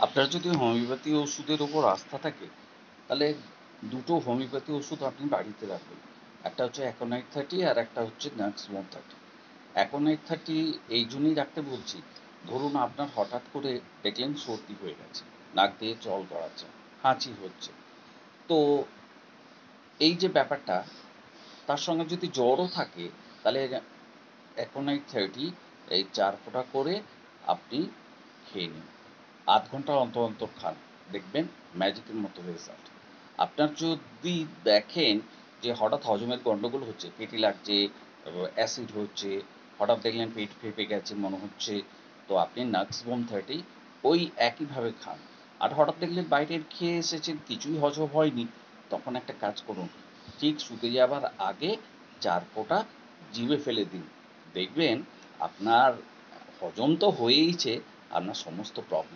আপনার যদি হোমিওপ্যাথি ওষুধের ওপর আস্থা থাকে, তাহলে দুটো হোমিওপ্যাথি ওষুধ আপনি বাড়িতে রাখবেন। একটা হচ্ছে অ্যাকোনাইট 30 আর একটা হচ্ছে নাক্সিমাম 30। অ্যাকোনাইট 30 এই জন্যই রাখতে বলছি, ধরুন আপনার হঠাৎ করে দেখলেন সর্দি হয়ে গেছে, নাক দিয়ে জল গড়াচ্ছে, হাঁচি হচ্ছে, তো এই যে ব্যাপারটা, তার সঙ্গে যদি জ্বরও থাকে, তাহলে অ্যাকোনাইট 30 এই 4 ফোঁটা করে আপনি খেয়ে নিন, আধ ঘন্টা অন্তর অন্তর খান, দেখবেন ম্যাজিকের মতো রেজাল্ট। আপনার যদি দেখেন যে হঠাৎ হজমের গন্ডগোল হচ্ছে, পেটে লাগছে, অ্যাসিড হচ্ছে, হঠাৎ দেখলেন পেট ফেঁপে গেছে মনে হচ্ছে, তো আপনি নাক্সিমাম 30 ওই একইভাবে খান। আর হঠাৎ দেখলেন বাইরের খেয়ে এসেছেন, কিছুই হজম হয়নি, তখন একটা কাজ করুন, ঠিক শুতে যাবার আগে 4 ফোঁটা জিভে ফেলে দিন, দেখবেন আপনার হজম তো হয়েইছে, আপনার সমস্ত প্রবলেম